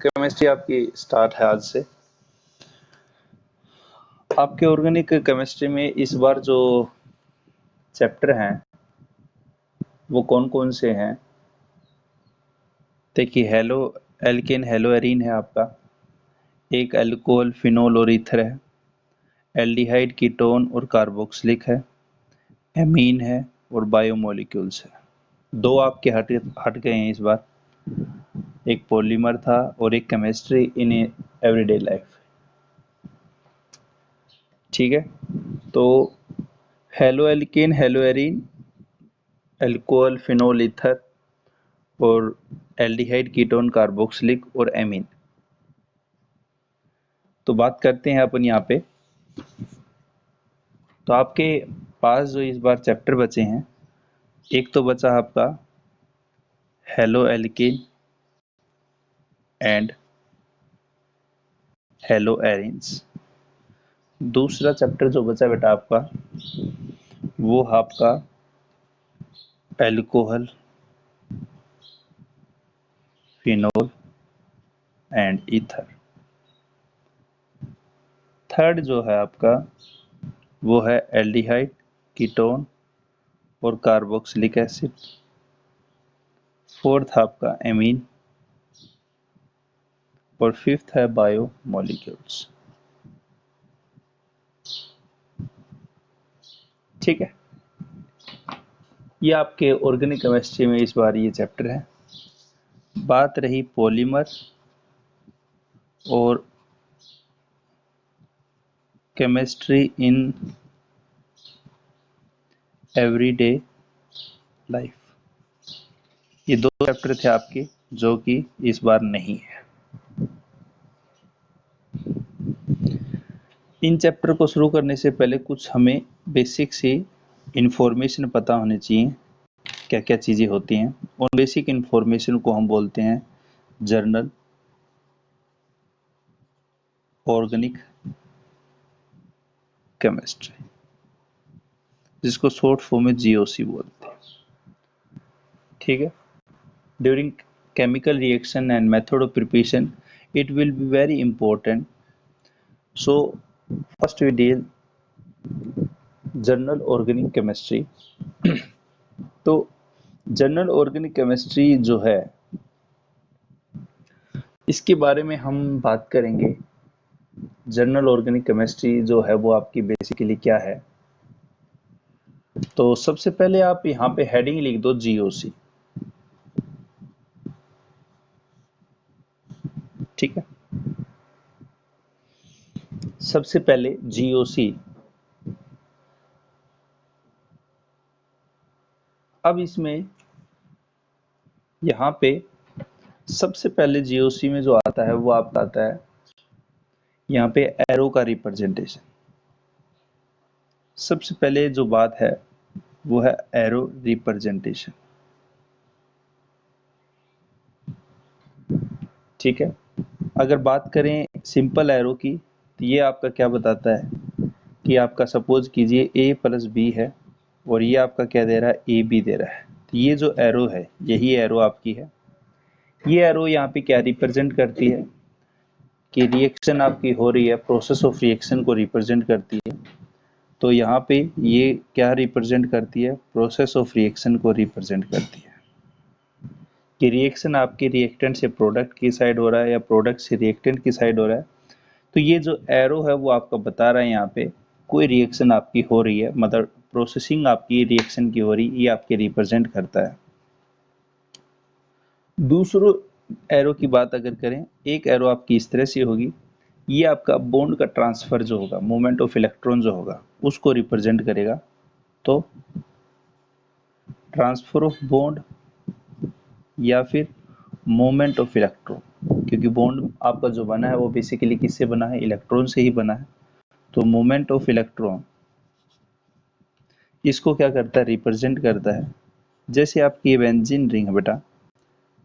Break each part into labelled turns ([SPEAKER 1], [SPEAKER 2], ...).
[SPEAKER 1] Chemistry आपकी start है आज से। आपके ऑर्गेनिक केमिस्ट्री में इस बार जो चैप्टर हैं वो कौन कौन से हैं? देखिए, हेलो एल्केन हेलो एरीन है आपका, एक अल्कोहल फिनोल और ईथर है, एल्डिहाइड कीटोन और कार्बोक्सिलिक है, एमीन है और बायोमोलिक्यूल्स है। दो आपके हट गए हैं इस बार, एक पॉलीमर था और एक केमिस्ट्री इन एवरीडे लाइफ। ठीक है, तो halo alkane hello arene, alcohol phenol ether और एल्डिहाइड कीटोन कार्बोक्सिलिक और एमीन। तो बात करते हैं अपन यहाँ पे। तो आपके पास जो इस बार चैप्टर बचे हैं, एक तो बचा आपका halo alkane and hello arenes. दूसरा चैप्टर जो बचा बेटा आपका वो आपका alcohol phenol and ether. Third जो है आपका वो है एल्डिहाइड कीटोन और कार्बोक्सिलिक एसिड। फोर्थ आपका एमीन और फिफ्थ है बायोमोलिक्यूल्स। ठीक है, ये आपके ऑर्गेनिक केमिस्ट्री में इस बार ये चैप्टर है। बात रही पॉलीमर और केमिस्ट्री इन एवरीडे लाइफ, ये दो चैप्टर थे आपके जो कि इस बार नहीं है। इन चैप्टर को शुरू करने से पहले कुछ हमें बेसिक सी इंफॉर्मेशन पता होनी चाहिए, क्या क्या चीज़ें होती हैं। उन बेसिक इंफॉर्मेशन को हम बोलते हैं जर्नल ऑर्गेनिक केमिस्ट्री, जिसको शॉर्ट फॉर्म में जीओसी बोलते हैं। ठीक है, during chemical reaction and method of preparation it will be very important. So first we deal general organic chemistry. तो जनरल ऑर्गेनिक केमिस्ट्री जो है इसके बारे में हम बात करेंगे। जनरल ऑर्गेनिक केमिस्ट्री जो है वो आपकी बेसिकली क्या है, तो सबसे पहले आप यहाँ पे हेडिंग लिख दो जीओसी। ठीक है, सबसे पहले जीओसी। अब इसमें यहाँ पे सबसे पहले जीओसी में जो आता है वो आपका आता है यहाँ पे एरो का रिप्रेजेंटेशन। सबसे पहले जो बात है वो है एरो रिप्रेजेंटेशन। ठीक है, अगर बात करें सिंपल एरो की तो ये आपका क्या बताता है कि आपका सपोज कीजिए a प्लस बी है और ये आपका क्या दे रहा है, ए बी दे रहा है। तो ये जो एरो है यही एरो आपकी है। ये एरो यहाँ पे क्या रिप्रेजेंट करती है कि रिएक्शन आपकी हो रही है, प्रोसेस ऑफ रिएक्शन को रिप्रेजेंट करती है। तो यहाँ पे ये क्या रिप्रेजेंट करती है, प्रोसेस ऑफ रिएक्शन को रिप्रेजेंट करती है कि रिएक्शन आपके रिएक्टेंट से प्रोडक्ट की साइड हो रहा है या प्रोडक्ट से रिएक्टेंट की साइड हो रहा है। तो ये जो एरो है वो आपका बता रहा है यहाँ पे कोई रिएक्शन आपकी हो रही है, मतलब प्रोसेसिंग आपकी रिएक्शन की हो रही है, ये आपके रिप्रेजेंट करता है। दूसरों एरो की बात अगर करें, एक एरो आपकी इस तरह से होगी, ये आपका बॉन्ड का ट्रांसफर जो होगा, मूवमेंट ऑफ इलेक्ट्रॉन जो होगा उसको रिप्रेजेंट करेगा। तो ट्रांसफर ऑफ बॉन्ड या फिर मूवमेंट ऑफ इलेक्ट्रॉन, क्योंकि बॉन्ड आपका जो बना है वो बेसिकली किससे बना है, इलेक्ट्रॉन से ही बना है। तो मूवमेंट ऑफ इलेक्ट्रॉन इसको क्या करता है, रिप्रेजेंट करता है। जैसे आपकी ये बेंजीन रिंग है बेटा,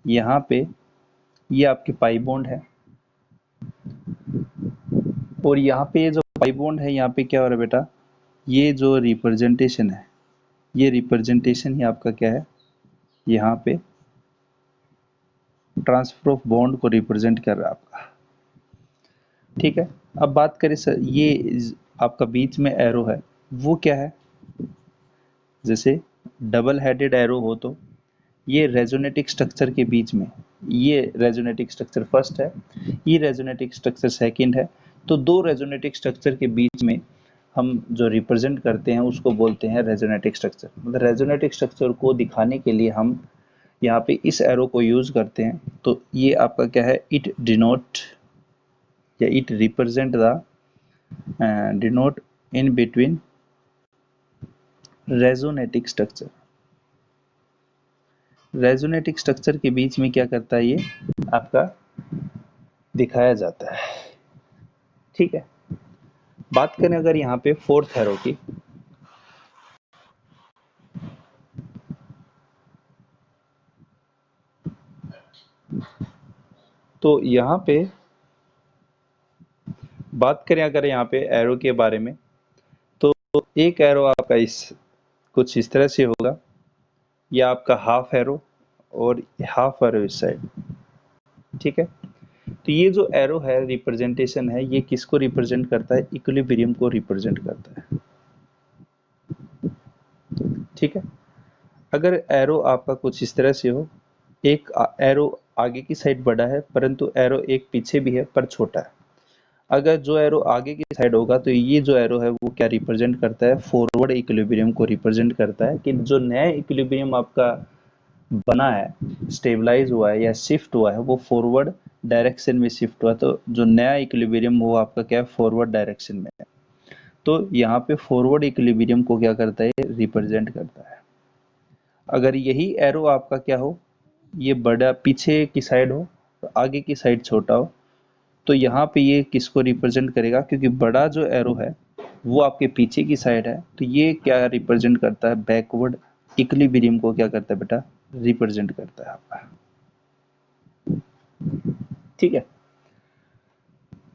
[SPEAKER 1] यहाँ पे ये आपके पाई बॉन्ड है और यहाँ पे जो पाई बॉन्ड है यहाँ पे क्या हो रहा है बेटा, ये जो रिप्रेजेंटेशन है ये रिप्रेजेंटेशन ही आपका क्या है, यहाँ पे ट्रांसफर ऑफ बॉन्ड को रिप्रेजेंट कर रहा है आपका। ठीक है, अब बात करें सर, ये आपका बीच में एरो है वो क्या है? जैसे डबल हेडेड एरो हो तो ये रेजोनेटिक स्ट्रक्चर के बीच में, ये रेजोनेटिक स्ट्रक्चर फर्स्ट है, ये रेजोनेटिक स्ट्रक्चर सेकंड है, तो दो रेजोनेटिक स्ट्रक्चर के बीच में हम जो रिप्रेजेंट करते हैं उसको बोलते हैं रेजोनेटिक स्ट्रक्चर। मतलब रेजोनेटिक स्ट्रक्चर को दिखाने के लिए हम यहाँ पे इस एरो को यूज करते हैं। तो ये आपका क्या है, इट डिनोट या it represent the denote in between resonetic structure. Resonetic structure के बीच में क्या करता है, ये आपका दिखाया जाता है। ठीक है, बात करें अगर यहाँ पे फोर्थ एरो की, तो यहाँ पे बात करें अगर यहाँ पे एरो के बारे में, तो एक एरो आपका इस कुछ इस तरह से होगा, या आपका हाफ एरो और हाफ एरो इस साइड। ठीक है, तो ये जो एरो है रिप्रेजेंटेशन है, ये किसको रिप्रेजेंट करता है? इक्विलिब्रियम को रिप्रेजेंट करता है। ठीक है, अगर एरो आपका कुछ इस तरह से हो, एक एरो आगे की साइड बड़ा है परंतु एरो एक पीछे भी है पर छोटा है। अगर जो एरो आगे की साइड होगा तो ये जो एरो है वो क्या रिप्रेजेंट करता है? फॉरवर्ड इक्विलिब्रियम को रिप्रेजेंट करता है, कि जो नया इक्विलिब्रियम आपका बना है, स्टेबलाइज हुआ है या शिफ्ट हुआ है, वो फॉरवर्ड डायरेक्शन में शिफ्ट हुआ। तो जो नया इक्विलिब्रियम वो आपका क्या है? फॉरवर्ड डायरेक्शन में है। तो यहाँ पे फॉरवर्ड इक्विलिब्रियम को क्या करता है? रिप्रेजेंट करता है। अगर यही एरो आपका क्या हो, ये बड़ा पीछे की साइड हो, आगे की साइड छोटा हो, तो यहाँ पे ये किसको रिप्रेजेंट करेगा? क्योंकि बड़ा जो एरो है वो आपके पीछे की साइड है, तो ये क्या रिप्रेजेंट करता है? बैकवर्ड इक्विलिब्रियम को क्या करता है बेटा? रिप्रेजेंट करता है आपका। ठीक है,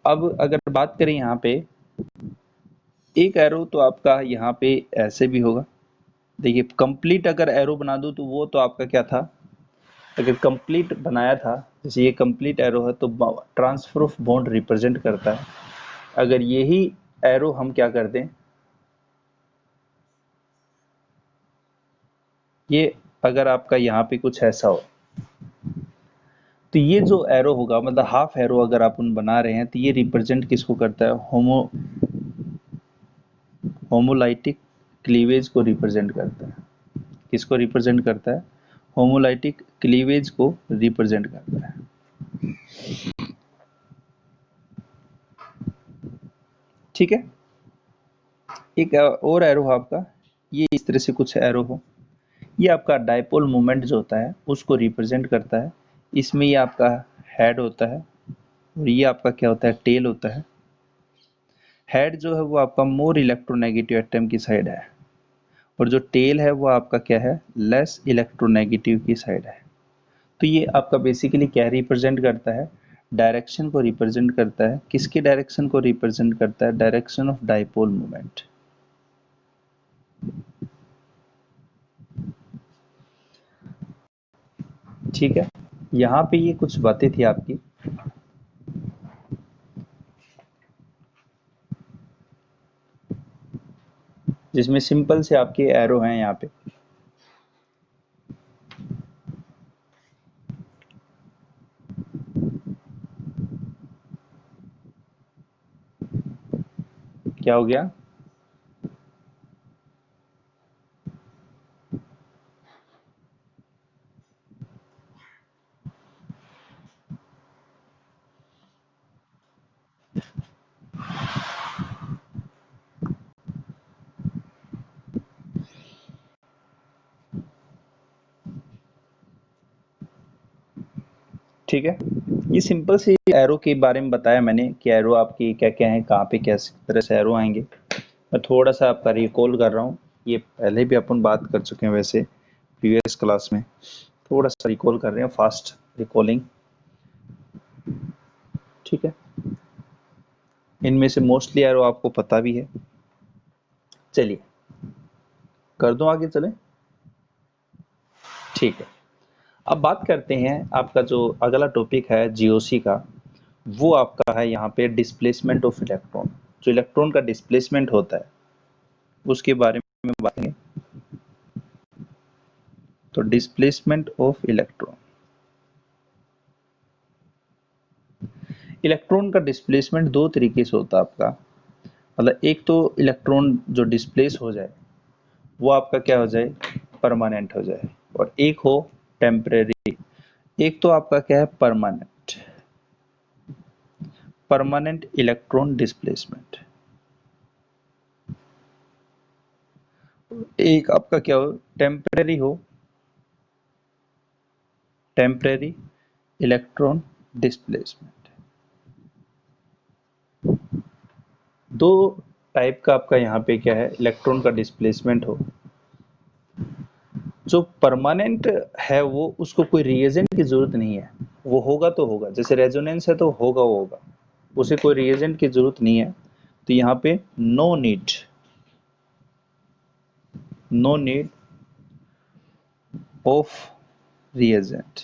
[SPEAKER 1] अब अगर बात करें यहाँ पे, एक एरो तो आपका यहाँ पे ऐसे भी होगा। देखिए कंप्लीट अगर एरो बना दूं तो वो तो आपका क्या था, अगर कंप्लीट बनाया था, जैसे ये कंप्लीट एरो है तो ट्रांसफर ऑफ बॉन्ड रिप्रेजेंट करता है। अगर यही एरो हम क्या कर दें, ये अगर आपका यहाँ पे कुछ ऐसा हो, तो ये जो एरो होगा, मतलब हाफ एरो अगर आप उन बना रहे हैं, तो ये रिप्रेजेंट किसको करता है? होमोलाइटिक क्लीवेज को रिप्रेजेंट करता है। किसको रिप्रेजेंट करता है? होमोलाइटिक क्लीवेज को रिप्रेजेंट करता है। ठीक है, एक और एरो है आपका, ये इस तरह से कुछ एरो हो, ये आपका डाइपोल मोमेंट जो होता है उसको रिप्रेजेंट करता है। इसमें ये आपका हेड होता है और ये आपका क्या होता है? टेल होता है। हेड जो है वो आपका मोर इलेक्ट्रोनेगेटिव एटम की साइड है, और जो टेल है वो आपका क्या है? लेस इलेक्ट्रोनेगेटिव की साइड है। तो ये आपका बेसिकली क्या रिप्रेजेंट करता है? डायरेक्शन को रिप्रेजेंट करता है। किसकी डायरेक्शन को रिप्रेजेंट करता है? Direction of dipole moment. ठीक है, यहाँ पे ये कुछ बातें थी आपकी, जिसमें सिंपल से आपके एरो हैं यहाँ पे। क्या हो गया? ठीक है, ये सिंपल से एरो के बारे में बताया मैंने कि एरो आपकी क्या क्या है, कहाँ पे कैसे तरह से एरो आएंगे। मैं थोड़ा सा आपका रिकॉल कर रहा हूँ, ये पहले भी अपन बात कर चुके हैं वैसे प्रीवियस क्लास में। थोड़ा सा रिकॉल कर रहे हैं, फास्ट रिकॉलिंग। ठीक है, इनमें से मोस्टली एरो आपको पता भी है। चलिए कर दूं आगे चले। ठीक है, अब बात करते हैं आपका जो अगला टॉपिक है जीओसी का, वो आपका है यहाँ पे डिस्प्लेसमेंट ऑफ इलेक्ट्रॉन। जो इलेक्ट्रॉन का डिस्प्लेसमेंट होता है उसके बारे में बात करेंगे। तो डिस्प्लेसमेंट ऑफ इलेक्ट्रॉन, इलेक्ट्रॉन का डिस्प्लेसमेंट दो तरीके से होता है आपका। मतलब एक तो इलेक्ट्रॉन जो डिस्प्लेस हो जाए वो आपका क्या हो जाए, परमानेंट हो जाए, और एक हो टेम्परेरी। एक तो आपका क्या है परमानेंट, परमानेंट इलेक्ट्रॉन डिस्प्लेसमेंट। एक आपका क्या हो टेम्परेरी हो, टेम्परेरी इलेक्ट्रॉन डिस्प्लेसमेंट। दो टाइप का आपका यहाँ पे क्या है इलेक्ट्रॉन का डिस्प्लेसमेंट हो। जो परमानेंट है वो उसको कोई रिएजेंट की जरूरत नहीं है, वो होगा तो होगा, जैसे रेजोनेंस है तो होगा वो होगा, उसे कोई रिएजेंट की जरूरत नहीं है। तो यहाँ पे no need, no need of reagent.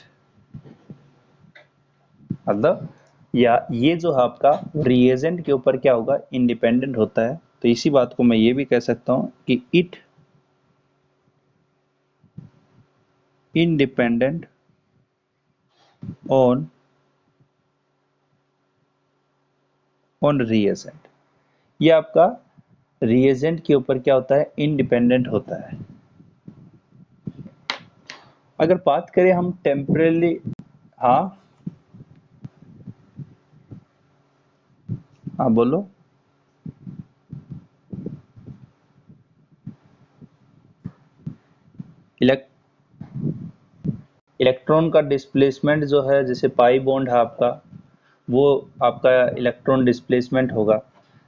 [SPEAKER 1] मतलब या ये जो है आपका रिएजेंट के ऊपर क्या होगा इंडिपेंडेंट होता है। तो इसी बात को मैं ये भी कह सकता हूं कि it independent on on reagent. ये आपका रिएजेंट के ऊपर क्या होता है इंडिपेंडेंट होता है। अगर बात करें हम टेम्परेली, हाँ हाँ बोलो। इलेक्ट्रॉन का डिस्प्लेसमेंट जो है, जैसे पाई बॉन्ड है आपका, वो आपका इलेक्ट्रॉन डिस्प्लेसमेंट होगा।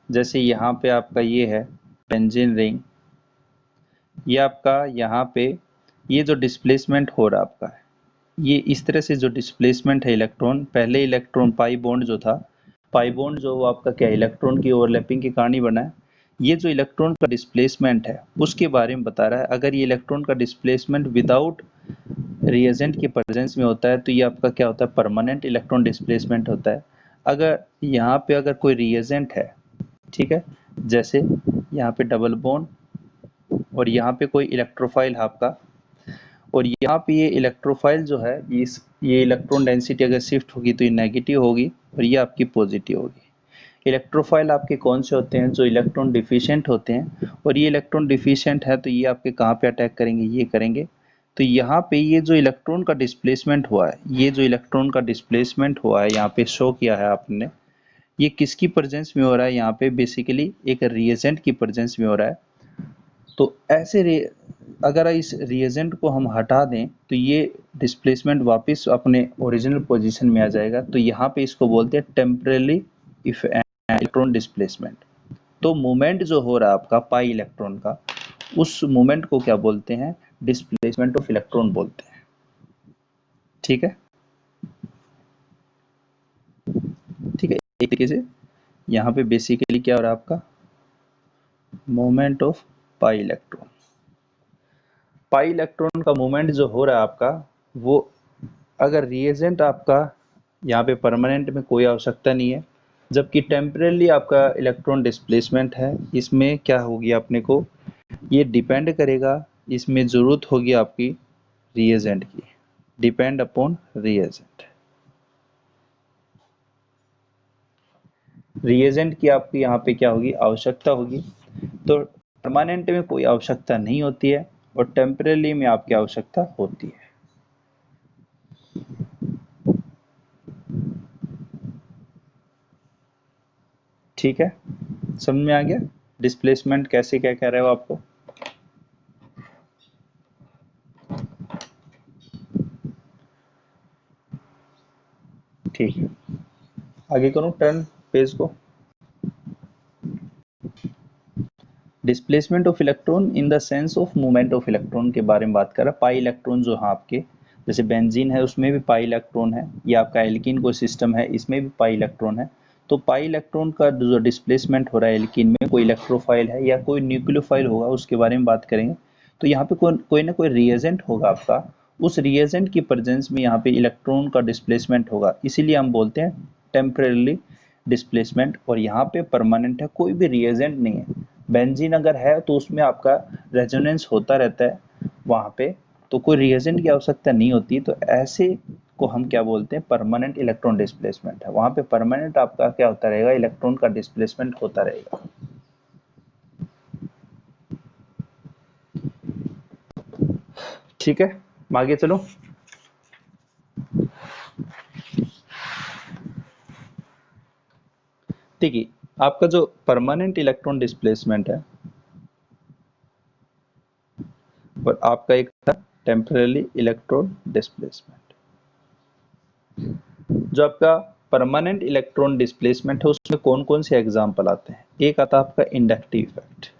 [SPEAKER 1] जैसे यहाँ पे आपका ये है बेंजीन रिंग, ये आपका यहाँ पे ये जो डिस्प्लेसमेंट हो रहा है आपका, ये इस तरह से जो डिस्प्लेसमेंट है इलेक्ट्रॉन, पहले इलेक्ट्रॉन पाई बॉन्ड जो था, पाई बॉन्ड जो वो आपका क्या इलेक्ट्रॉन की ओवरलैपिंग के कारण ही बना है। ये जो इलेक्ट्रॉन का डिस्प्लेसमेंट है उसके बारे में बता रहा है। अगर ये इलेक्ट्रॉन का डिस्प्लेसमेंट विदाउट रिएजेंट की प्रेजेंस में होता है तो ये आपका क्या होता है परमानेंट इलेक्ट्रॉन डिस्प्लेसमेंट होता है। अगर यहाँ पे अगर कोई रिएजेंट है, ठीक है, जैसे यहाँ पे डबल बॉन्ड और यहाँ पे कोई इलेक्ट्रोफाइल है आपका, और यहाँ पे ये इलेक्ट्रोफाइल जो है ये इलेक्ट्रॉन डेंसिटी अगर शिफ्ट होगी तो ये नेगेटिव होगी और ये आपकी पॉजिटिव होगी। इलेक्ट्रोफाइल आपके कौन से होते हैं, जो इलेक्ट्रॉन डिफिशिएंट होते हैं, और ये इलेक्ट्रॉन डिफिशिएंट है तो ये आपके कहाँ पे अटैक करेंगे, ये करेंगे। तो यहाँ पे ये जो इलेक्ट्रॉन का डिस्प्लेसमेंट हुआ है, ये जो इलेक्ट्रॉन का डिस्प्लेसमेंट हुआ है यहाँ पे शो किया है आपने, ये किसकी प्रेजेंस में हो रहा है, यहाँ पे बेसिकली एक रिएजेंट की प्रेजेंस में हो रहा है। तो ऐसे अगर इस रिएजेंट को हम हटा दें तो ये डिस्प्लेसमेंट वापस अपने ओरिजिनल पोजीशन में आ जाएगा। तो यहाँ पे इसको बोलते हैं टेम्परेली इलेक्ट्रॉन डिस्प्लेसमेंट। तो मूवमेंट जो हो रहा है आपका पाई इलेक्ट्रॉन का, उस मूवमेंट को क्या बोलते हैं, डिस्प्लेसमेंट ऑफ इलेक्ट्रॉन बोलते हैं। ठीक है, ठीक है। एक तरीके से यहाँ पे बेसिकली क्या हो रहा है आपका movement of pi electron. Pi electron का मूवमेंट जो हो रहा है आपका, वो अगर रिएजेंट आपका यहाँ पे परमानेंट में कोई आवश्यकता नहीं है, जबकि टेम्परेली आपका इलेक्ट्रॉन डिस्प्लेसमेंट है, इसमें क्या होगी अपने को, ये डिपेंड करेगा, इसमें जरूरत होगी आपकी रिएजेंट की, डिपेंड अपॉन रिएजेंट। रिएजेंट की आपकी यहाँ पे क्या होगी आवश्यकता होगी। तो परमानेंट में कोई आवश्यकता नहीं होती है और टेम्परेली में आपकी आवश्यकता होती है। ठीक है, समझ में आ गया डिस्प्लेसमेंट कैसे क्या कह रहे हो आपको। ठीक है, आगे करूं टर्न पेज को। Displacement of electron in the sense of movement of electron के बारे में बात कर रहा है। पाई इलेक्ट्रॉन जो है आपके, जैसे बेंजीन है उसमें भी पाई इलेक्ट्रॉन है, या आपका एल्कीन कोई सिस्टम है इसमें भी पाई इलेक्ट्रॉन है। तो पाई इलेक्ट्रॉन का जो डिस्प्लेसमेंट हो रहा है एल्कीन में, कोई इलेक्ट्रोफाइल है या कोई न्यूक्लियोफाइल होगा उसके बारे में बात करेंगे। तो यहाँ पे कोई ना कोई रिएजेंट होगा आपका, उस रिएजेंट की प्रेजेंस में यहाँ पे इलेक्ट्रॉन का डिस्प्लेसमेंट होगा, इसीलिए हम बोलते हैं टेम्परेली डिस्प्लेसमेंट। और यहाँ पे परमानेंट है, कोई भी रिएजेंट नहीं है। बेंजीन अगर है तो उसमें आपका रेजोनेंस होता रहता है वहाँ पे, तो कोई रिएजेंट की आवश्यकता नहीं होती। तो ऐसे को हम क्या बोलते हैं, परमानेंट इलेक्ट्रॉन डिस्प्लेसमेंट है। वहाँ पे परमानेंट आपका क्या होता रहेगा, इलेक्ट्रॉन का डिस्प्लेसमेंट होता रहेगा। ठीक है, आगे चलो। देखिए, आपका जो परमानेंट इलेक्ट्रॉन डिस्प्लेसमेंट है और आपका एक था टेम्पररी इलेक्ट्रॉन डिस्प्लेसमेंट। जो आपका परमानेंट इलेक्ट्रॉन डिस्प्लेसमेंट है उसमें कौन कौन से एग्जाम्पल आते हैं। एक आता है आपका इंडक्टिव इफेक्ट,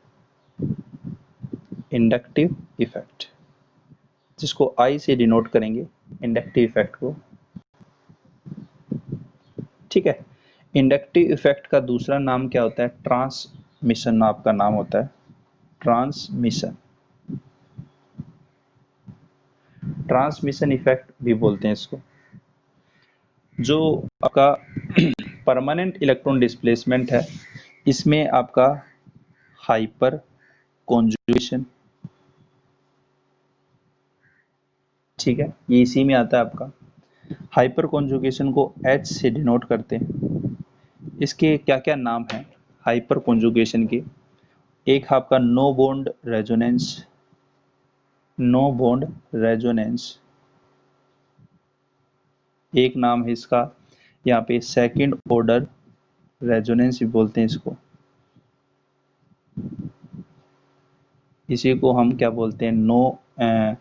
[SPEAKER 1] इंडक्टिव इफेक्ट जिसको आई से डिनोट करेंगे इंडक्टिव इफेक्ट को। ठीक है, इंडक्टिव इफेक्ट का दूसरा नाम क्या होता है, ट्रांसमिशन आपका नाम होता है, ट्रांसमिशन। ट्रांसमिशन इफेक्ट भी बोलते हैं इसको। जो आपका परमानेंट इलेक्ट्रॉन डिस्प्लेसमेंट है इसमें आपका हाइपर कॉन्जुगेशन, ठीक है, ये इसी में आता है आपका। हाइपर कॉन्जुगेशन को H से डिनोट करते हैं। इसके क्या क्या नाम हैं हाइपर कॉन्जुगेशन के। एक आपका no bond resonance, no bond resonance एक नाम है इसका। यहाँ पे सेकंड ऑर्डर रेजोनेंस भी बोलते हैं इसको। इसी को हम क्या बोलते हैं,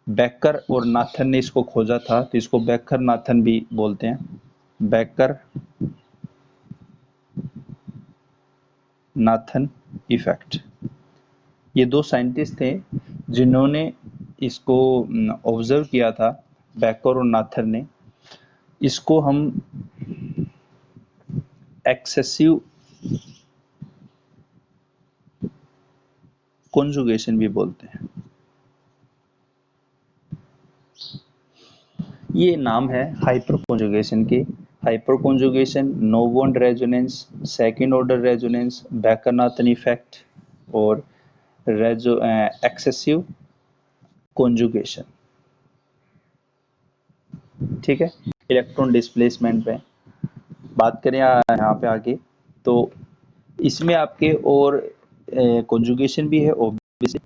[SPEAKER 1] बेकर और नाथन ने इसको खोजा था तो इसको बेकर नाथन भी बोलते हैं, बेकर नाथन इफेक्ट। ये दो साइंटिस्ट थे जिन्होंने इसको ऑब्जर्व किया था, बेकर और नाथन ने। इसको हम एक्सेसिव कॉन्जुगेशन भी बोलते हैं। ये नाम है हाइपर कॉन्जुगेशन के। Hyperconjugation, no bond resonance, second order resonance, Baker Nathan effect और एक्सेसिव कॉन्जुगेशन। ठीक है, इलेक्ट्रॉन डिस्प्लेसमेंट पे बात करें यहाँ पे आगे, तो इसमें आपके और कॉन्जुगेशन भी है ऑब्वियसली,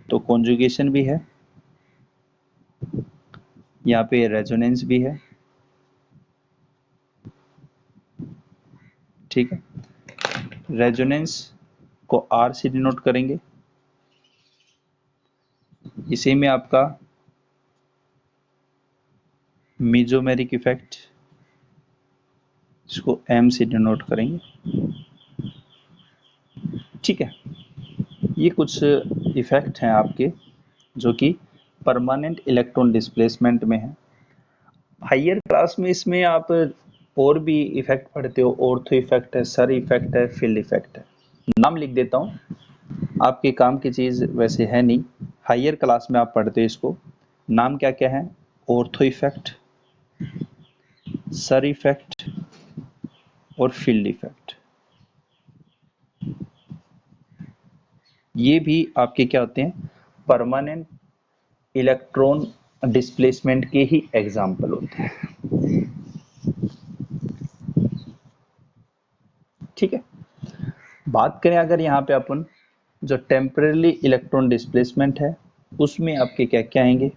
[SPEAKER 1] तो कॉन्जुगेशन भी है, यहाँ पे रेजोनेंस भी है। ठीक है, रेजोनेंस को R से डिनोट करेंगे, इसी में आपका मीजोमेरिक इफेक्ट, इसको M से डिनोट करेंगे। ठीक है, ये कुछ इफेक्ट हैं आपके जो कि परमानेंट इलेक्ट्रॉन डिस्प्लेसमेंट में है। हायर क्लास में इसमें आप और भी इफेक्ट पढ़ते हो, ऑर्थो इफेक्ट है, सर इफेक्ट है, फील्ड इफेक्ट है। नाम लिख देता हूँ, आपके काम की चीज वैसे है नहीं, हायर क्लास में आप पढ़ते हो इसको। नाम क्या क्या है, ऑर्थो इफेक्ट, सर इफेक्ट और फील्ड इफेक्ट। ये भी आपके क्या होते हैं, परमानेंट इलेक्ट्रॉन डिस्प्लेसमेंट के ही एग्जाम्पल होते हैं। ठीक है, बात करें अगर यहाँ पे अपन जो टेम्परेरी इलेक्ट्रॉन डिस्प्लेसमेंट है उसमें आपके क्या क्या आएंगे।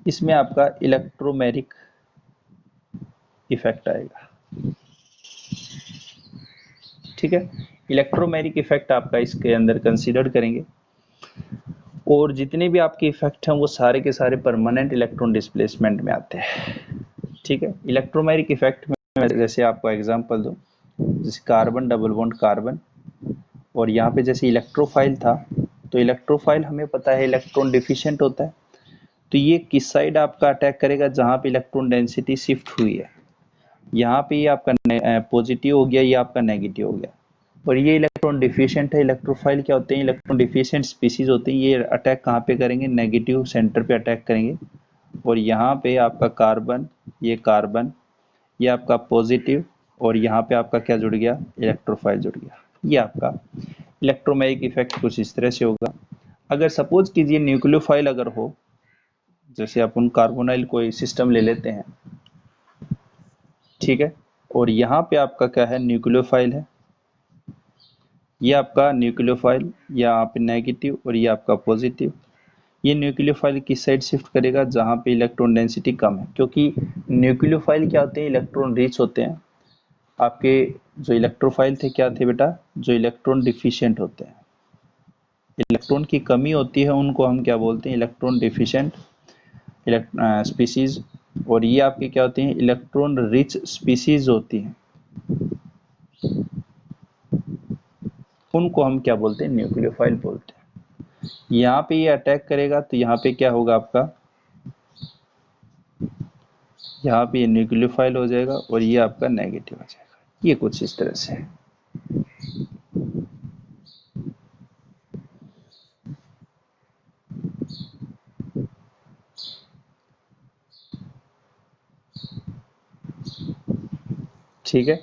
[SPEAKER 1] इसमें आपका इलेक्ट्रोमेरिक इफेक्ट आएगा। ठीक है, इलेक्ट्रोमेरिक इफेक्ट आपका इसके अंदर कंसीडर करेंगे। और जितने भी आपके इफेक्ट हैं वो सारे के सारे परमानेंट इलेक्ट्रॉन डिस्प्लेसमेंट में आते हैं। ठीक है, इलेक्ट्रोमेरिक इफेक्ट में जैसे आपको एग्जांपल दूं, जैसे कार्बन डबल बॉन्ड कार्बन, और यहाँ पे जैसे इलेक्ट्रोफाइल था, तो इलेक्ट्रोफाइल हमें पता है इलेक्ट्रॉन डिफिशिएंट होता है, तो ये किस साइड आपका अटैक करेगा, जहाँ पे इलेक्ट्रॉन डेंसिटी शिफ्ट हुई है। यहाँ पे ये आपका पॉजिटिव हो गया, ये आपका नेगेटिव हो गया। और ये इलेक्ट्रॉन डिफिशिएंट है। इलेक्ट्रोफाइल क्या होते हैं? इलेक्ट्रॉन डिफिशिएंट स्पीसीज होते हैं। ये अटैक कहाँ पे करेंगे? नेगेटिव सेंटर पे अटैक करेंगे। और यहाँ पे आपका कार्बन, ये आपका पॉजिटिव, और यहाँ पे आपका क्या जुड़ गया? इलेक्ट्रोफाइल जुड़ गया। ये आपका इलेक्ट्रोमैग्नेटिक इफेक्ट कुछ इस तरह से होगा। अगर सपोज कीजिए न्यूक्लियोफाइल अगर हो, जैसे अपन कार्बोनाइल कोई सिस्टम ले लेते हैं, ठीक है, और यहाँ पे आपका क्या है? न्यूक्लियोफाइल है। ये आपका न्यूक्लियोफाइल, यहाँ पे नेगेटिव और ये आपका पॉजिटिव। ये न्यूक्लियोफाइल किस साइड शिफ्ट करेगा? जहाँ पे इलेक्ट्रॉन डेंसिटी कम है, क्योंकि न्यूक्लियोफाइल क्या होते हैं? इलेक्ट्रॉन रिच होते हैं। आपके जो इलेक्ट्रोफाइल थे क्या थे बेटा? जो इलेक्ट्रॉन डिफिशिएंट होते हैं। इलेक्ट्रॉन की कमी होती है, उनको हम क्या बोलते हैं? Electron deficient species. और ये आपके क्या होते हैं? इलेक्ट्रॉन रिच स्पीसीज होती हैं, उनको हम क्या बोलते हैं? न्यूक्लियोफाइल बोलते हैं। यहाँ पे ये अटैक करेगा तो यहाँ पे क्या होगा आपका? यहाँ पे ये न्यूक्लियोफाइल हो जाएगा और ये आपका नेगेटिव हो जाएगा। ये कुछ इस तरह से है। ठीक है,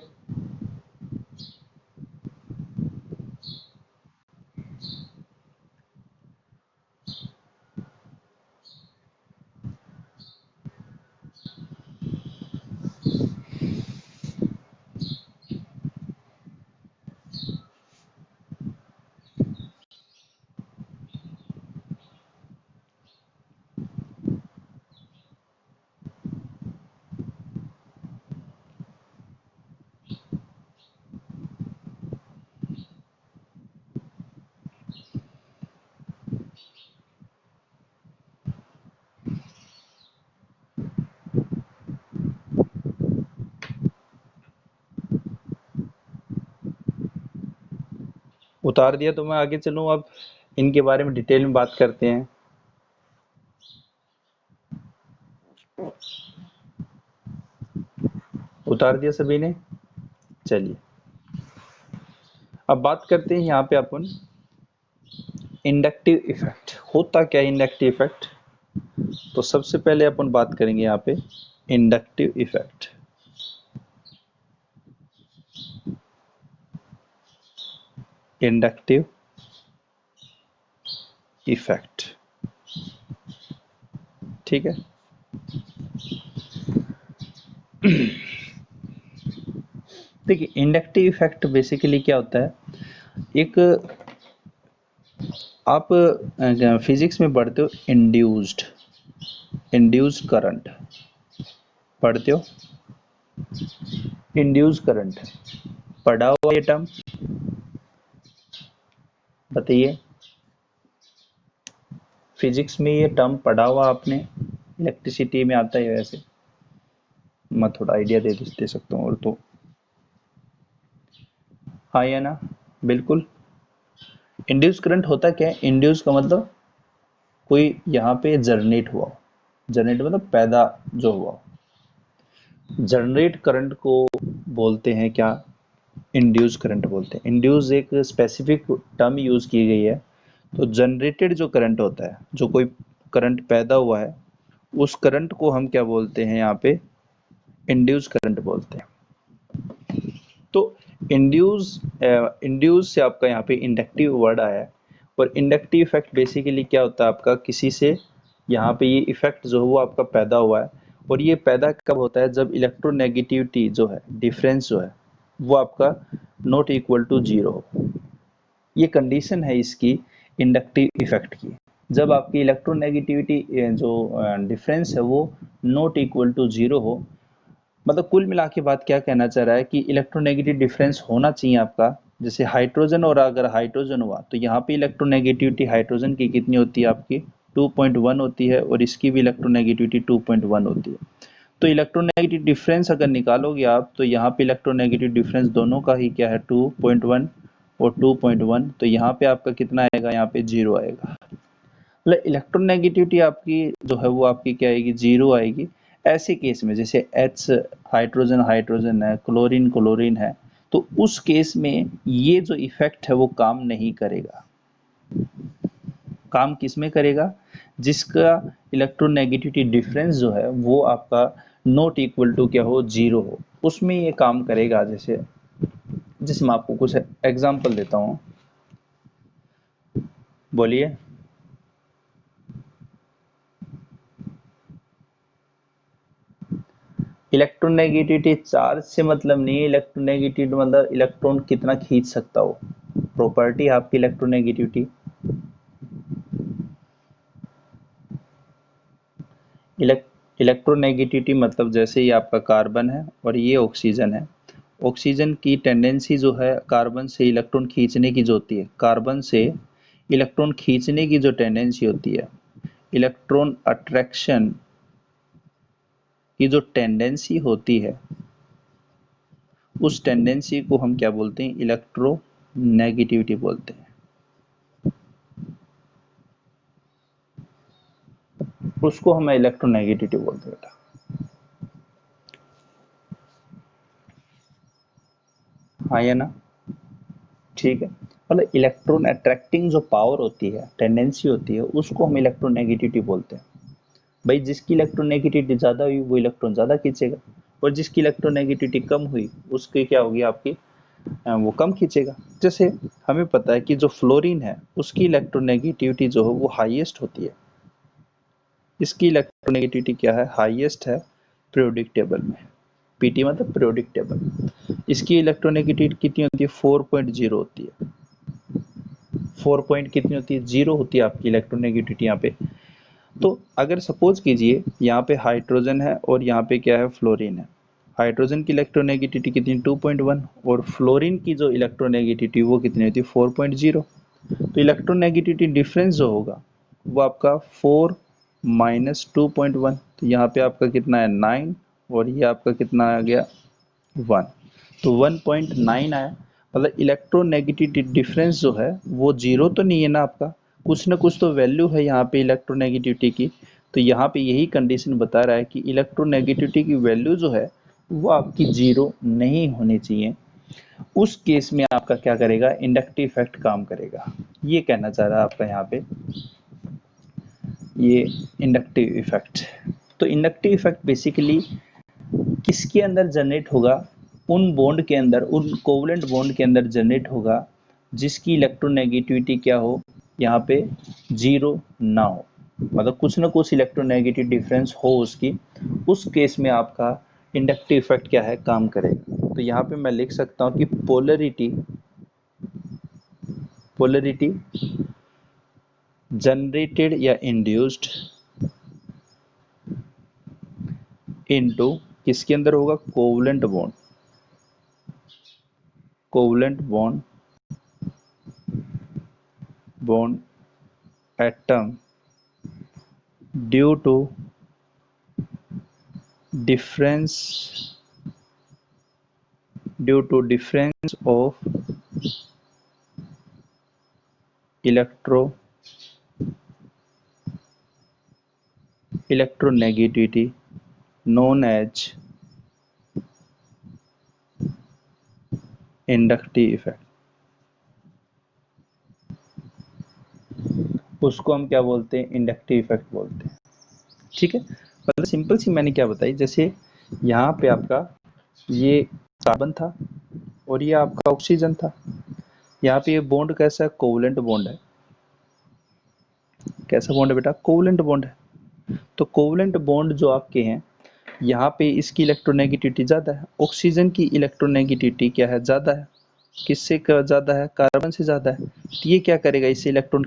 [SPEAKER 1] उतार दिया तो मैं आगे चलूँ। अब इनके बारे में डिटेल में बात करते हैं। उतार दिया सभी ने? चलिए अब बात करते हैं यहाँ पे अपन इंडक्टिव इफेक्ट। होता क्या है इंडक्टिव इफेक्ट? तो सबसे पहले अपन बात करेंगे यहाँ पे इंडक्टिव इफेक्ट। इंडक्टिव इफेक्ट, ठीक है। देखिए इंडक्टिव इफेक्ट बेसिकली क्या होता है? एक आप फिजिक्स में पढ़ते हो इंड्यूस्ड करंट पढ़ते हो। इंड्यूस करंट पढ़ा हुआ ये टर्म? बताइए, फिजिक्स में ये टर्म पढ़ा हुआ आपने? इलेक्ट्रिसिटी में आता है वैसे, मैं थोड़ा आइडिया दे सकता हूँ। और तो हाँ या ना? बिल्कुल। इंड्यूस करंट होता क्या है? इंड्यूस का मतलब कोई यहाँ पे जनरेट हुआ। जनरेट मतलब पैदा जो हुआ। जनरेट करंट को बोलते हैं क्या? इंड्यूस करंट बोलते हैं। इंड्यूस एक स्पेसिफिक टर्म यूज की गई है। तो जनरेटेड जो करंट होता है, जो कोई करंट पैदा हुआ है, उस करंट को हम क्या बोलते हैं? यहाँ पे इंड्यूस करंट बोलते हैं। तो इंड्यूस से आपका यहाँ पे इंडक्टिव वर्ड आया है। और इंडक्टिव इफेक्ट बेसिकली क्या होता है आपका? किसी से यहाँ पे ये इफेक्ट जो है वो आपका पैदा हुआ है। और ये पैदा कब होता है? जब इलेक्ट्रोनेगेटिविटी जो है, डिफरेंस जो है, वो आपका नॉट इक्वल टू जीरो हो। ये कंडीशन है इसकी इंडक्टिव इफेक्ट की। जब आपकी इलेक्ट्रोनेगेटिविटी जो डिफरेंस है वो नॉट इक्वल टू जीरो हो, मतलब कुल मिला के बात क्या कहना चाह रहा है कि इलेक्ट्रोनेगेटिव डिफरेंस होना चाहिए आपका। जैसे हाइड्रोजन और अगर हाइड्रोजन हुआ तो यहाँ पे इलेक्ट्रोनेगेटिविटी हाइड्रोजन की कितनी होती है आपकी? 2.1 होती है, और इसकी भी इलेक्ट्रोनेगेटिविटी 2.1 होती है। तो इलेक्ट्रोनेगेटिव डिफरेंस अगर निकालोगे आप तो यहाँ पे इलेक्ट्रोनेगेटिव डिफरेंस दोनों का ही क्या है? 2.1 और 2.1। तो यहाँ पे आपका कितना आएगा? यहाँ पे जीरो आएगा। मतलब इलेक्ट्रोनेगेटिविटी आपकी जो है वो आपकी क्या आएगी? जीरो आएगी। ऐसे केस में जैसे H हाइड्रोजन हाइड्रोजन है, क्लोरीन क्लोरीन है, तो उस केस में ये जो इफेक्ट है वो काम नहीं करेगा। काम किस में करेगा? जिसका इलेक्ट्रोनेगेटिविटी डिफरेंस जो है वो आपका नॉट इक्वल टू क्या हो, जीरो हो, उसमें ये काम करेगा। जैसे मैं आपको कुछ एग्जांपल देता हूँ, बोलिए। इलेक्ट्रोनेगेटिविटी चार्ज से मतलब नहीं है, इलेक्ट्रोनेगेटिविटी मतलब इलेक्ट्रॉन कितना खींच सकता हो, प्रॉपर्टी आपकी इलेक्ट्रोनेगेटिविटी। इलेक्ट्रोनेगेटिविटी मतलब जैसे ये आपका कार्बन है और ये ऑक्सीजन है, ऑक्सीजन की टेंडेंसी जो है कार्बन से इलेक्ट्रॉन खींचने की जो होती है, कार्बन से इलेक्ट्रॉन खींचने की जो टेंडेंसी होती है, इलेक्ट्रॉन अट्रैक्शन की जो टेंडेंसी होती है, उस टेंडेंसी को हम क्या बोलते हैं? इलेक्ट्रोनेगेटिविटी बोलते हैं। उसको हम इलेक्ट्रोनेगेटिविटी बोलते हैं बेटा। हाँ या ना? ठीक है, मतलब इलेक्ट्रॉन अट्रैक्टिंग जो पावर होती है, टेंडेंसी होती है, उसको हम इलेक्ट्रोनेगेटिविटी बोलते हैं। भाई जिसकी इलेक्ट्रोनेगेटिविटी ज्यादा हुई वो इलेक्ट्रॉन ज्यादा खींचेगा, और जिसकी इलेक्ट्रोनेगेटिविटी कम हुई उसकी क्या होगी आपकी, वो कम खींचेगा। जैसे हमें पता है कि जो फ्लोरीन है उसकी इलेक्ट्रोनेगेटिविटी जो है वो हाईएस्ट होती है। इसकी इलेक्ट्रोनेगेटिविटी क्या है? हाईएस्ट है पीरियोडिक टेबल में। पीटी मतलब पीरियोडिक टेबल। इसकी इलेक्ट्रोनेगेटिविटी कितनी होती है? 4.0 होती है। 4 पॉइंट कितनी होती है? 0 होती है आपकी इलेक्ट्रोनेगेटिविटी यहाँ पे। तो अगर सपोज कीजिए यहाँ पे हाइड्रोजन है और यहाँ पे क्या है? फ्लोरीन है। हाइड्रोजन की इलेक्ट्रोनेगेटिविटी कितनी? 2.1, और फ्लोरीन की जो इलेक्ट्रोनेगेटिविटी वो कितनी होती है? 4.0। तो इलेक्ट्रोनेगेटिविटी डिफरेंस जो होगा वो आपका 4 माइनस 2.1, तो यहाँ पे आपका कितना है? 9, और ये आपका कितना आ गया? 1। तो 1.9 आया। मतलब इलेक्ट्रोनेगेटिविटी डिफरेंस जो है वो जीरो तो नहीं है ना आपका, कुछ ना कुछ तो वैल्यू है यहाँ पे इलेक्ट्रोनेगेटिविटी की। तो यहाँ पे यही कंडीशन बता रहा है कि इलेक्ट्रोनेगेटिविटी की वैल्यू जो है वो आपकी जीरो नहीं होनी चाहिए। उस केस में आपका क्या करेगा? इंडक्टिव इफेक्ट काम करेगा। ये कहना चाह रहा है आपका यहाँ पे ये इंडक्टिव इफेक्ट। तो इंडक्टिव इफेक्ट बेसिकली किसके अंदर जनरेट होगा? उन बॉन्ड के अंदर, उन कोवलेंट बॉन्ड के अंदर जनरेट होगा जिसकी इलेक्ट्रोनेगेटिविटी क्या हो? यहाँ पे जीरो ना हो, मतलब कुछ ना कुछ इलेक्ट्रोनेगेटिव डिफरेंस हो उसकी। उस केस में आपका इंडक्टिव इफेक्ट क्या है? काम करेगा। तो यहाँ पे मैं लिख सकता हूँ कि पोलरिटी जनरेटेड या इंड्यूस्ड इनटू किसके अंदर होगा? Covalent bond atom due to difference of electronegativity known as inductive effect. उसको हम क्या बोलते हैं? इंडक्टिव इफेक्ट बोलते हैं। ठीक है, मतलब सिंपल सी मैंने क्या बताई, जैसे यहाँ पे आपका ये कार्बन था और ये आपका ऑक्सीजन था। यहाँ पे ये बॉन्ड कैसा है? कोवलेंट बॉन्ड है। कैसा बॉन्ड है बेटा? कोवलेंट बॉन्ड है। तो कोवलेंट बॉन्ड जो आपके हैं यहाँ पे इसकी इलेक्ट्रोनेगेटिविटी ज्यादा है, ऑक्सीजन की इलेक्ट्रोनेगेटिविटी क्या है? ज्यादा है। किससे ज्यादा है? कार्बन से ज्यादा है। तो ये क्या करेगा? इससे इलेक्ट्रॉन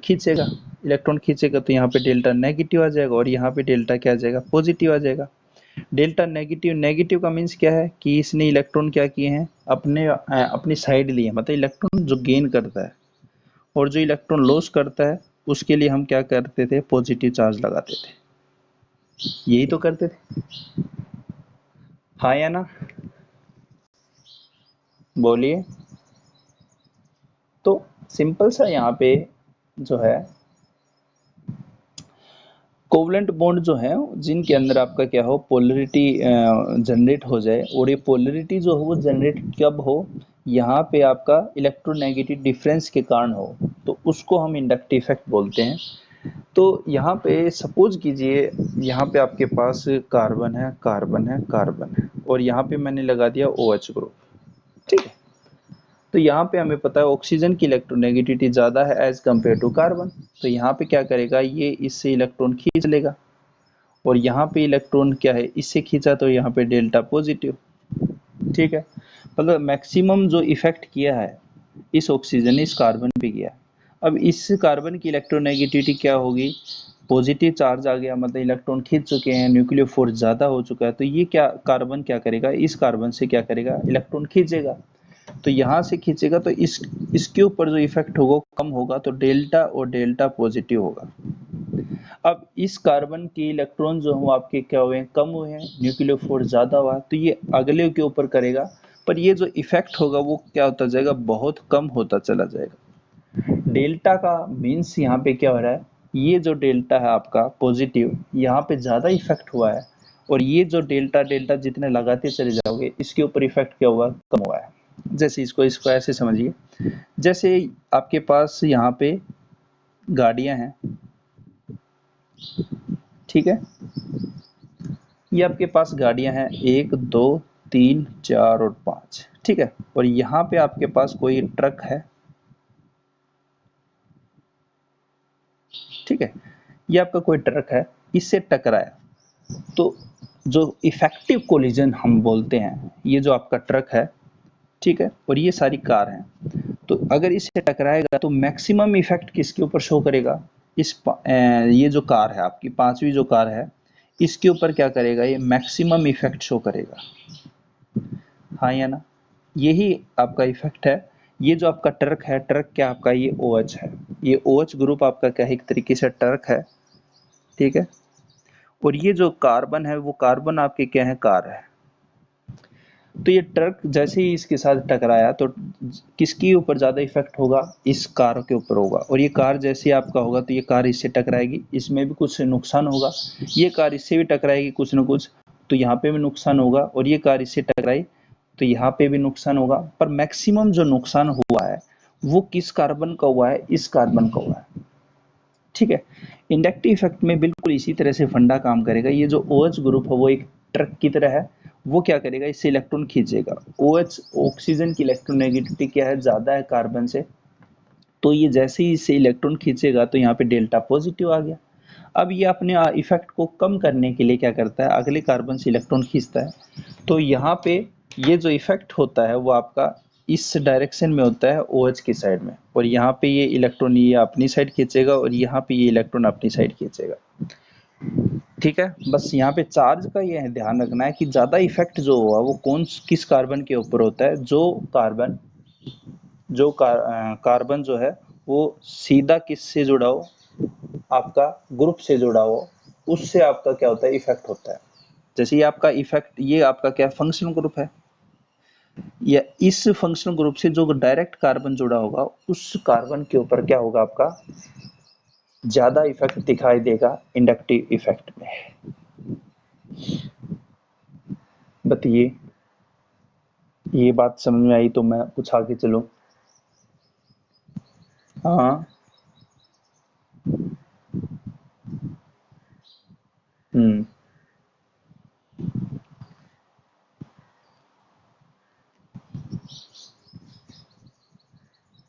[SPEAKER 1] खींचेगा तो यहाँ पे डेल्टा नेगेटिव आ जाएगा और यहाँ पे डेल्टा क्या आ जाएगा? पॉजिटिव आ जाएगा। डेल्टा नेगेटिव, नेगेटिव का मीन्स क्या है? कि इसने इलेक्ट्रॉन क्या किए हैं? अपनी साइड लिए, मतलब इलेक्ट्रॉन जो गेन करता है और जो इलेक्ट्रॉन लॉस करता है उसके लिए हम क्या करते थे? पॉजिटिव चार्ज लगाते थे। यही तो करते थे, हाँ या ना? बोलिए। तो सिंपल सा यहाँ पे जो है कोवलेंट बॉन्ड जो है जिनके अंदर आपका क्या हो? पोलरिटी जनरेट हो जाए, और ये पोलरिटी जो हो वो जनरेट कब हो? यहाँ पे आपका इलेक्ट्रोनेगेटिव डिफरेंस के कारण हो, तो उसको हम इंडक्टिव इफेक्ट बोलते हैं। तो यहाँ पे सपोज कीजिए, यहाँ पे आपके पास कार्बन है, कार्बन है, कार्बन है, और यहाँ पे मैंने लगा दिया OH ग्रुप। ठीक है, तो यहाँ पे हमें पता है ऑक्सीजन की इलेक्ट्रोनेगेटिविटी ज़्यादा है एज कम्पेयर टू कार्बन। तो यहाँ पे क्या करेगा, ये इससे इलेक्ट्रॉन खींच लेगा, और यहाँ पे इलेक्ट्रॉन क्या है, इससे खींचा, तो यहाँ पे डेल्टा पॉजिटिव। ठीक है, मतलब मैक्सिमम जो इफेक्ट किया है इस ऑक्सीजन ने इस कार्बन पे किया। अब इस कार्बन की इलेक्ट्रोनेगेटिविटी क्या होगी, पॉजिटिव चार्ज आ गया, मतलब इलेक्ट्रॉन खींच चुके हैं, न्यूक्लियर फोर्स ज़्यादा हो चुका है, तो ये क्या कार्बन क्या करेगा, इस कार्बन से क्या करेगा, इलेक्ट्रॉन खींचेगा। तो यहाँ से खींचेगा, तो इसके ऊपर जो इफेक्ट होगा कम होगा, तो डेल्टा और डेल्टा पॉजिटिव होगा। अब इस कार्बन के इलेक्ट्रॉन जो हैं आपके क्या हुए हैं, कम हुए हैं, न्यूक्लियर फोर्स ज़्यादा हुआ, तो ये अगले के ऊपर करेगा, पर ये जो इफेक्ट होगा वो क्या होता जाएगा, बहुत कम होता चला जाएगा। डेल्टा का मीन्स यहाँ पे क्या हो रहा है, ये जो डेल्टा है आपका पॉजिटिव, यहाँ पे ज़्यादा इफेक्ट हुआ है, और ये जो डेल्टा डेल्टा जितने लगाते चले जाओगे इसके ऊपर इफेक्ट क्या हुआ, कम हुआ है। जैसे इसको इसको ऐसे समझिए, जैसे आपके पास यहाँ पे गाड़ियाँ हैं, ठीक है, ये आपके पास गाड़ियां हैं 1 2 3 4 और 5, ठीक है, और यहाँ पे आपके पास कोई ट्रक है, ठीक है, ये आपका कोई ट्रक है, इससे टकराया, तो जो इफेक्टिव कोलिजन हम बोलते हैं, ये जो आपका ट्रक है, ठीक है, और ये सारी कार हैं, तो अगर इससे टकराएगा तो मैक्सिमम इफेक्ट किसके ऊपर शो करेगा, ये जो कार है आपकी पांचवी जो कार है, इसके ऊपर क्या करेगा, ये मैक्सिमम इफेक्ट शो करेगा। हाँ या ना, यही आपका इफेक्ट है। ये जो आपका ट्रक है, ट्रक क्या आपका, ये OH है, ये OH ग्रुप आपका क्या है, एक तरीके से ट्रक है, ठीक है, और ये जो कार्बन है वो कार्बन आपके क्या है, कार है। तो ये ट्रक जैसे ही इसके साथ टकराया, तो किसके ऊपर ज्यादा इफेक्ट होगा, इस कार के ऊपर होगा, और ये कार जैसे आपका होगा, तो ये कार इससे टकराएगी, इसमें भी कुछ नुकसान होगा, ये कार इससे भी टकराएगी कुछ ना कुछ, तो यहाँ पे भी नुकसान होगा, और ये कार इससे टकराई तो यहाँ पे भी नुकसान होगा, पर मैक्सिमम जो नुकसान हुआ है वो किस कार्बन का हुआ है, इस कार्बन का हुआ है। ठीक है, इंडक्टिव इफेक्ट में बिल्कुल इसी तरह से फंडा काम करेगा। ये जो OH ग्रुप है वो एक ट्रक की तरह है, वो क्या करेगा, इससे इलेक्ट्रॉन खींचेगा। OH ऑक्सीजन की इलेक्ट्रोनेगेटिविटी क्या है, ज्यादा है कार्बन से, तो ये जैसे ही इससे इलेक्ट्रॉन खींचेगा तो यहाँ पे डेल्टा पॉजिटिव आ गया। अब ये अपने इफेक्ट को कम करने के लिए क्या करता है, अगले कार्बन से इलेक्ट्रॉन खींचता है, तो यहाँ पे ये जो इफेक्ट होता है वो आपका इस डायरेक्शन में होता है OH की साइड में, और यहाँ पे ये इलेक्ट्रॉन ये अपनी साइड खींचेगा, और यहाँ पे ये इलेक्ट्रॉन अपनी साइड खींचेगा। ठीक है, बस यहाँ पे चार्ज का ये ध्यान रखना है कि ज्यादा इफेक्ट जो हुआ वो किस कार्बन के ऊपर होता है, कार्बन जो है वो सीधा किससे जुड़ा हो, आपका ग्रुप से जुड़ा हो, उससे आपका क्या होता है, इफेक्ट होता है। जैसे ये आपका इफेक्ट, ये आपका क्या फंक्शनल ग्रुप है, या इस फंक्शनल ग्रुप से जो डायरेक्ट कार्बन जुड़ा होगा उस कार्बन के ऊपर क्या होगा, आपका ज्यादा इफेक्ट दिखाई देगा इंडक्टिव इफेक्ट में। बताइए, ये बात समझ में आई तो मैं कुछ आगे चलूं। हाँ। हम्म।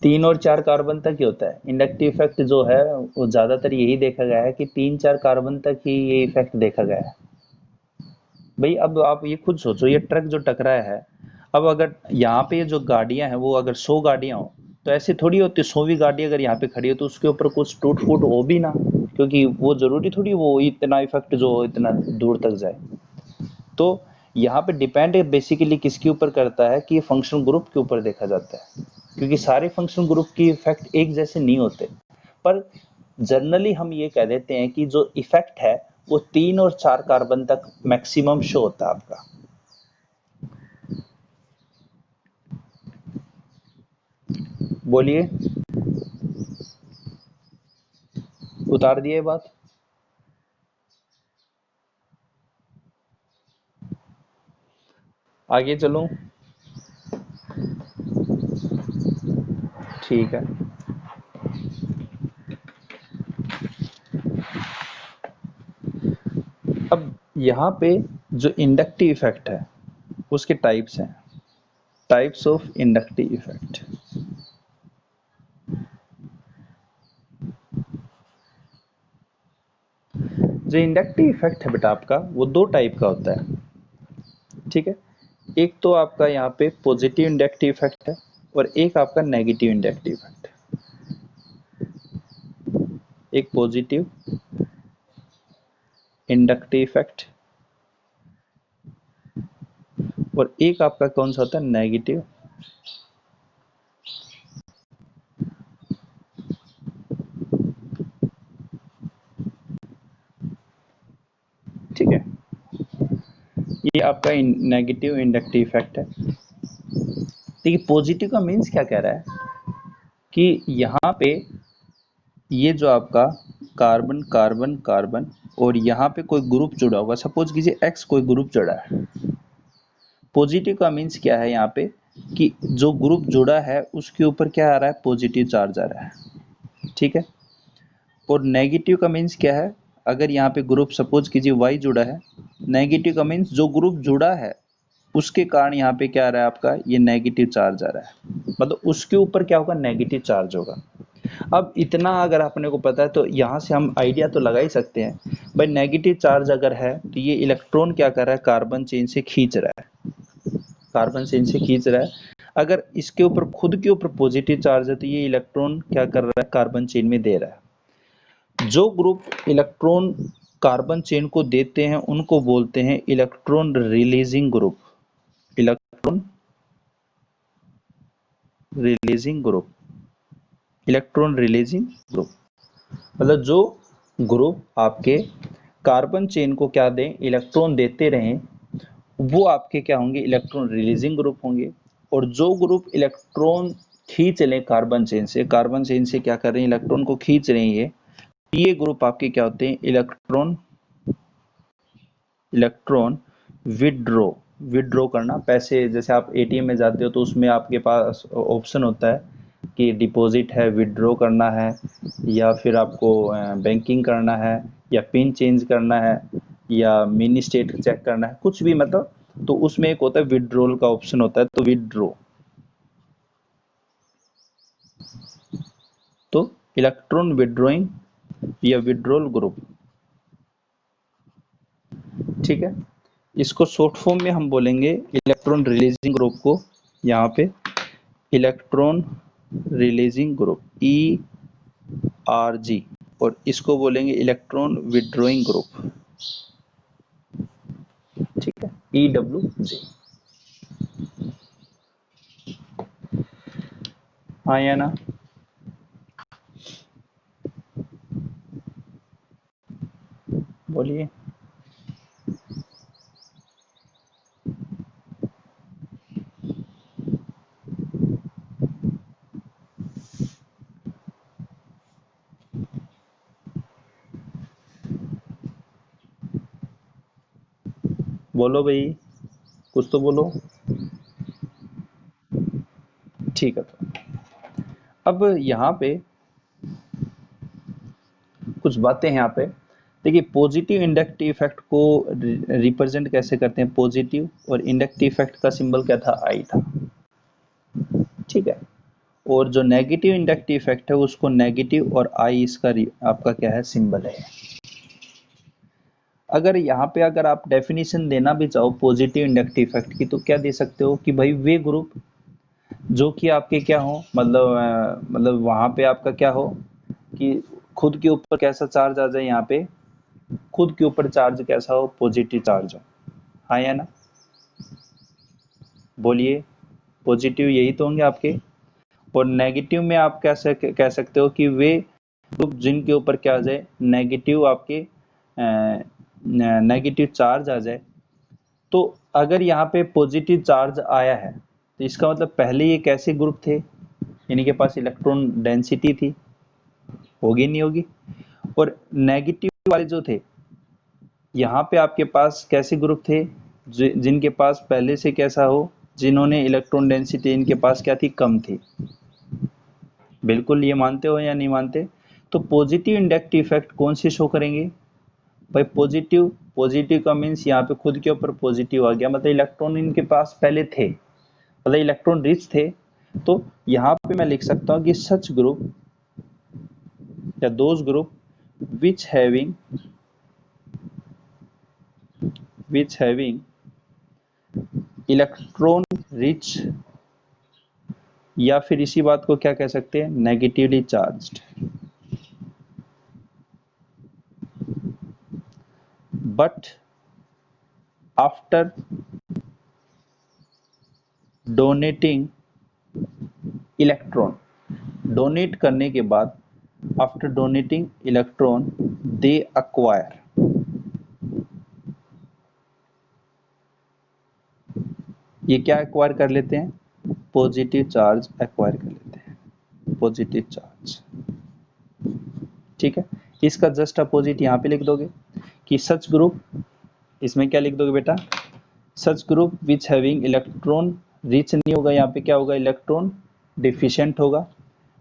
[SPEAKER 1] 3 और 4 कार्बन तक ही होता है इंडक्टिव इफेक्ट जो है, वो ज्यादातर यही देखा गया है कि 3 4 कार्बन तक ही ये इफेक्ट देखा गया है। भाई अब आप ये खुद सोचो, ये ट्रक जो टकराया है, अब अगर यहाँ पे जो गाड़ियां हैं वो अगर 100 गाड़ियां हो, तो ऐसे थोड़ी होती, 100वीं गाड़ी अगर यहाँ पे खड़ी हो तो उसके ऊपर कुछ टूट फूट हो भी ना, क्योंकि वो जरूरी थोड़ी वो इतना इफेक्ट जो इतना दूर तक जाए। तो यहाँ पे डिपेंड बेसिकली किसके ऊपर करता है, कि ये फंक्शनल ग्रुप के ऊपर देखा जाता है, क्योंकि सारे फंक्शनल ग्रुप की इफेक्ट एक जैसे नहीं होते, पर जनरली हम ये कह देते हैं कि जो इफेक्ट है वो 3 और 4 कार्बन तक मैक्सिमम शो होता है आपका। बोलिए, उतार दिए बात। आगे चलो। ठीक है। अब यहाँ पे जो इंडक्टिव इफेक्ट है उसके टाइप्स हैं, टाइप्स ऑफ इंडक्टिव इफेक्ट। जो इंडक्टिव इफेक्ट है बेटा आपका वो दो टाइप का होता है, ठीक है। एक तो आपका यहाँ पे पॉजिटिव इंडक्टिव इफेक्ट है और एक आपका नेगेटिव इंडक्टिव इफेक्ट है। एक पॉजिटिव इंडक्टिव इफेक्ट और एक आपका कौन सा होता है, नेगेटिव। ठीक है, ये आपका नेगेटिव इंडक्टिव इफेक्ट है। देखिए पॉजिटिव का मीन्स क्या कह रहा है कि यहाँ पे ये जो आपका कार्बन कार्बन कार्बन और यहाँ पे कोई ग्रुप जुड़ा होगा, सपोज कीजिए एक्स कोई ग्रुप जुड़ा है। पॉजिटिव का मीन्स क्या है यहाँ पे कि जो ग्रुप जुड़ा है उसके ऊपर क्या आ रहा है, पॉजिटिव चार्ज आ रहा है, ठीक है। और नेगेटिव का मीन्स क्या है, अगर यहाँ पे ग्रुप सपोज कीजिए वाई जुड़ा है, नेगेटिव का मीन्स जो ग्रुप जुड़ा है उसके कारण यहाँ पे क्या आ रहा है आपका, ये नेगेटिव चार्ज आ रहा है, मतलब उसके ऊपर क्या होगा, नेगेटिव चार्ज होगा। अब इतना अगर अपने को पता है तो यहाँ से हम आइडिया तो लगा ही सकते हैं भाई, नेगेटिव चार्ज अगर है तो ये इलेक्ट्रॉन क्या कर रहा है, कार्बन चेन से खींच रहा है, कार्बन चेन से खींच रहा है। अगर इसके ऊपर खुद के ऊपर पॉजिटिव चार्ज है तो ये इलेक्ट्रॉन क्या कर रहा है, कार्बन चेन में दे रहा है। जो ग्रुप इलेक्ट्रॉन कार्बन चेन को देते हैं उनको बोलते हैं electron releasing group, electron releasing group, electron releasing group. मतलब जो ग्रुप आपके कार्बन चेन को क्या दें, इलेक्ट्रॉन देते रहें, वो आपके क्या होंगे, इलेक्ट्रॉन रिलीजिंग ग्रुप होंगे। और जो ग्रुप इलेक्ट्रॉन खींच लें कार्बन चेन से, कार्बन चेन से क्या कर रहे हैं, इलेक्ट्रॉन को खींच रहे हैं, ये ग्रुप आपके क्या होते हैं, इलेक्ट्रॉन इलेक्ट्रॉन विड्रॉ, विड्रॉ करना। पैसे जैसे आप एटीएम में जाते हो तो उसमें आपके पास ऑप्शन होता है कि डिपॉजिट है, विड्रॉ करना है, या फिर आपको बैंकिंग करना है, या पिन चेंज करना है, या मिनी स्टेट चेक करना है, कुछ भी मतलब। तो उसमें एक होता है विड्रॉल का ऑप्शन होता है, तो विड्रॉ, तो इलेक्ट्रॉन विड्रॉइंग या विड्रॉल ग्रुप, ठीक है। इसको शॉर्ट फॉर्म में हम बोलेंगे इलेक्ट्रॉन रिलीजिंग ग्रुप को, यहाँ पे इलेक्ट्रॉन रिलीजिंग ग्रुप ERG, और इसको बोलेंगे इलेक्ट्रॉन विड्रॉइंग ग्रुप, ठीक है, EWG। हाँ या ना, बोलिए। बोलो भाई, कुछ तो बोलो। ठीक है, तो अब यहाँ पे कुछ बातें हैं यहाँ पे। देखिए पॉजिटिव इंडक्टिव इफेक्ट को रिप्रेजेंट कैसे करते हैं, पॉजिटिव और इंडक्टिव इफेक्ट का सिंबल क्या था, आई था, ठीक है। और जो नेगेटिव इंडक्टिव इफेक्ट है उसको नेगेटिव और आई इसका आपका क्या है, सिंबल है। अगर यहाँ पे अगर आप डेफिनेशन देना भी चाहो पॉजिटिव इंडक्टिव इफेक्ट की, तो क्या दे सकते हो कि भाई वे ग्रुप जो कि आपके क्या हो, मतलब वहां पे आपका क्या हो कि खुद के ऊपर कैसा चार्ज आ जाए, यहाँ पे खुद के ऊपर चार्ज कैसा हो, पॉजिटिव चार्ज हो। हाँ या ना, बोलिए। पॉजिटिव यही तो होंगे आपके। और नेगेटिव में आप कैसे कह सकते हो कि वे ग्रुप जिनके ऊपर क्या आ जाए, नेगेटिव आपके नेगेटिव चार्ज आ जाए। तो अगर यहाँ पे पॉजिटिव चार्ज आया है तो इसका मतलब पहले ये कैसे ग्रुप थे, इनके पास इलेक्ट्रॉन डेंसिटी थी, होगी नहीं होगी। और नेगेटिव वाले जो थे, यहाँ पे आपके पास कैसे ग्रुप थे, जिनके पास पहले से कैसा हो, जिन्होंने इलेक्ट्रॉन डेंसिटी इनके पास क्या थी, कम थी। बिल्कुल, ये मानते हो या नहीं मानते? तो पॉजिटिव इंडक्टिव इफेक्ट कौन से शो करेंगे भाई? पॉजिटिव, पॉजिटिव का मीन्स यहाँ पे खुद के ऊपर पॉजिटिव आ गया, मतलब इलेक्ट्रॉन इनके पास पहले थे, मतलब इलेक्ट्रॉन रिच थे। तो यहाँ पे मैं लिख सकता हूँ कि सच ग्रुप या those group which having electron rich, या फिर इसी बात को क्या कह सकते हैं, negatively charged, but after donating electron, donate करने के बाद, आफ्टर डोनेटिंग इलेक्ट्रॉन दे अक्वायर, ये क्या एक्वायर कर लेते हैं? पॉजिटिव चार्ज एक्वायर कर लेते हैं, पॉजिटिव चार्ज। ठीक है, इसका जस्ट अपोजिट यहाँ पे लिख दोगे कि सच ग्रुप, इसमें क्या लिख दोगे बेटा? Such group which having electron rich नहीं होगा, यहाँ पे क्या होगा? इलेक्ट्रॉन डिफिशिएंट होगा।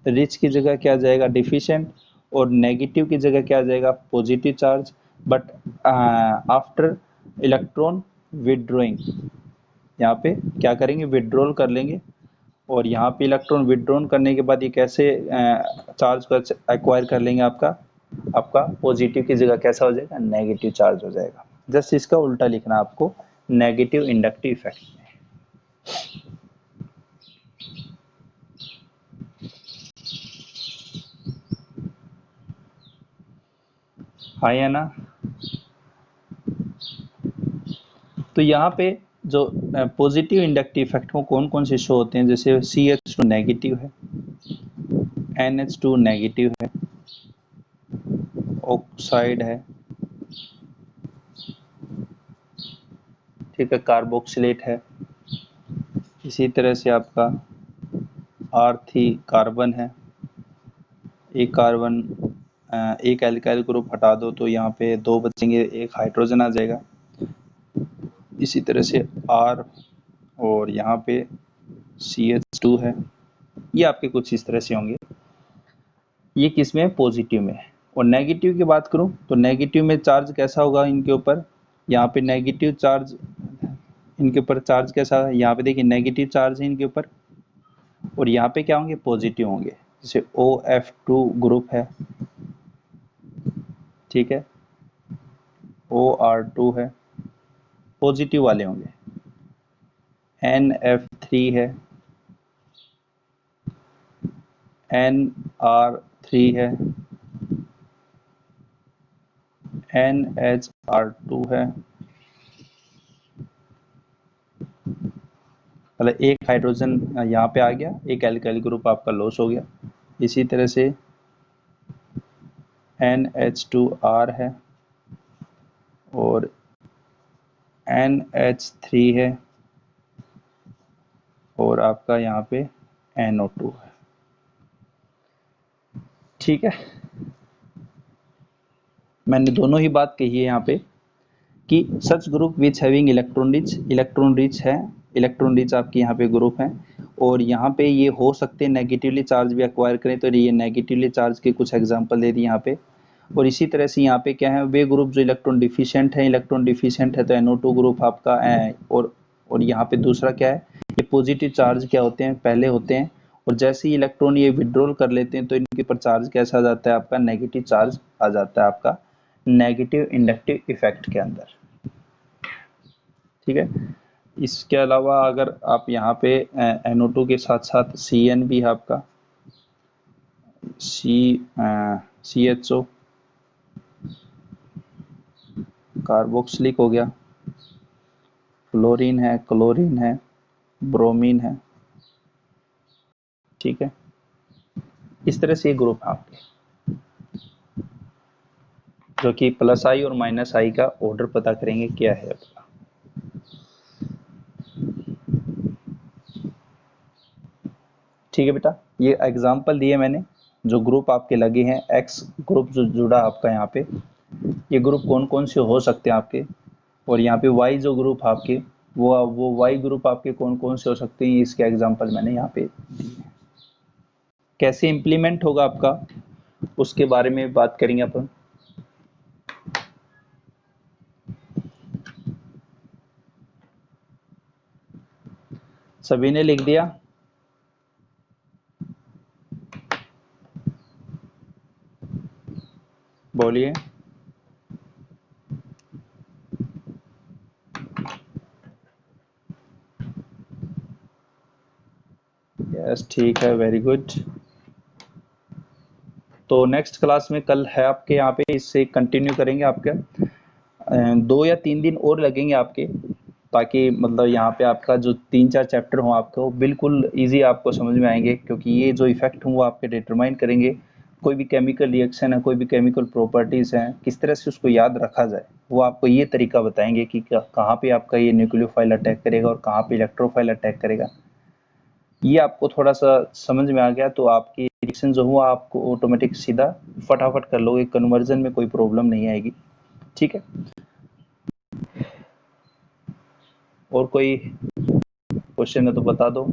[SPEAKER 1] रिच की जगह क्या आ जाएगा? डिफिशिएंट। और नेगेटिव की जगह क्या आ जाएगा? Positive charge. But after electron withdrawing, यहाँ पे क्या करेंगे? विदड्रॉल कर लेंगे। और यहाँ पे इलेक्ट्रॉन विदड्रॉन करने के बाद ये कैसे चार्ज को एक्वायर कर लेंगे? आपका पॉजिटिव की जगह कैसा हो जाएगा? नेगेटिव चार्ज हो जाएगा। जस्ट इसका उल्टा लिखना आपको नेगेटिव इंडक्टिव इफेक्ट में। हाँ या ना? तो यहाँ पे जो पॉजिटिव इंडक्टिव इफेक्ट हो कौन कौन से शो होते हैं? जैसे CH2 नेगेटिव है, NH2 नेगेटिव है, ऑक्साइड है, ठीक है, कार्बोक्सिलेट है, इसी तरह से आपका R3 कार्बन है, एक कार्बन, एक एल्काइल ग्रुप हटा दो तो यहाँ पे 2 बचेंगे, एक हाइड्रोजन आ जाएगा। इसी तरह से R, और यहाँ पे CH2 है। ये आपके कुछ इस तरह से होंगे, ये किस में? पॉजिटिव में। और नेगेटिव की बात करूं तो नेगेटिव में चार्ज कैसा होगा इनके ऊपर? यहाँ पे नेगेटिव चार्ज, इनके ऊपर चार्ज कैसा है? यहाँ पे देखिए नेगेटिव चार्ज है इनके ऊपर, और यहाँ पे क्या होंगे? पॉजिटिव होंगे। जैसे OF2 ग्रुप है, ठीक है, OR2 है, पॉजिटिव वाले होंगे। NF3 है, NR3 है, NHR2 है, मतलब एक हाइड्रोजन यहाँ पे आ गया, एक एल्काइल ग्रुप आपका लॉस हो गया। इसी तरह से NH2R है, और NH3 है, और आपका यहाँ पे NO2 है। ठीक है, मैंने दोनों ही बात कही है यहाँ पे कि such group which having electron rich, electron rich है, इलेक्ट्रॉन रिच आपके यहाँ पे ग्रुप है, और यहाँ पे ये हो सकते हैं नेगेटिवली चार्ज भी एक्वायर करें, तो ये नेगेटिवली चार्ज के कुछ एग्जांपल दे दिए यहाँ पे। और इसी तरह से यहाँ पे क्या है? वे ग्रुप जो इलेक्ट्रॉन डिफिशिएंट है, इलेक्ट्रॉन डिफिशिएंट है तो NO2 ग्रुप आपका है। और यहाँ पे दूसरा क्या है? ये पॉजिटिव चार्ज क्या होते हैं? पहले होते हैं, और जैसे ही इलेक्ट्रॉन ये विड्रॉल कर लेते हैं तो इनके ऊपर चार्ज कैसा आ जाता है? आपका नेगेटिव चार्ज आ जाता है, आपका नेगेटिव इंडक्टिव इफेक्ट के अंदर। ठीक है, इसके अलावा अगर आप यहाँ पे NO2 के साथ साथ Cn भी है आपका, CHO, कार्बोक्सिलिक हो गया, फ्लोरीन है, क्लोरीन है, ब्रोमीन है। ठीक है, इस तरह से ये ग्रुप है आपके, जो कि प्लस आई और माइनस आई का ऑर्डर पता करेंगे क्या है आपका। ठीक है बेटा, ये एग्जांपल दिए मैंने, जो ग्रुप आपके लगे हैं, एक्स ग्रुप जो जुड़ा आपका यहाँ पे, ये ग्रुप कौन कौन से हो सकते हैं आपके, और यहाँ पे वाई जो ग्रुप आपके, वो वाई ग्रुप आपके कौन कौन से हो सकते हैं, इसके एग्जांपल मैंने यहाँ पे दिए हैं। कैसे इम्प्लीमेंट होगा आपका, उसके बारे में बात करेंगे अपन। सभी ने लिख दिया? बोलिए। यस, ठीक है, वेरी गुड। तो नेक्स्ट क्लास में कल है आपके यहाँ पे, इससे कंटिन्यू करेंगे। आपके 2 या 3 दिन और लगेंगे आपके, ताकि मतलब यहाँ पे आपका जो 3-4 चैप्टर हो आपको वो बिल्कुल इजी आपको समझ में आएंगे, क्योंकि ये जो इफेक्ट हूँ वो आपके डिटरमाइन करेंगे। कोई भी केमिकल रिएक्शन है, कोई भी केमिकल प्रॉपर्टीज हैं, किस तरह से उसको याद रखा जाए, वो आपको ये तरीका बताएंगे कि कहाँ पे आपका ये न्यूक्लियोफाइल अटैक करेगा और कहाँ पे इलेक्ट्रोफाइल अटैक करेगा। ये आपको थोड़ा सा समझ में आ गया तो आपकी रिएक्शन जो हुआ आपको ऑटोमेटिक सीधा फटाफट कर लोगे, कन्वर्जन में कोई प्रॉब्लम नहीं आएगी। ठीक है, और कोई क्वेश्चन है तो बता दो।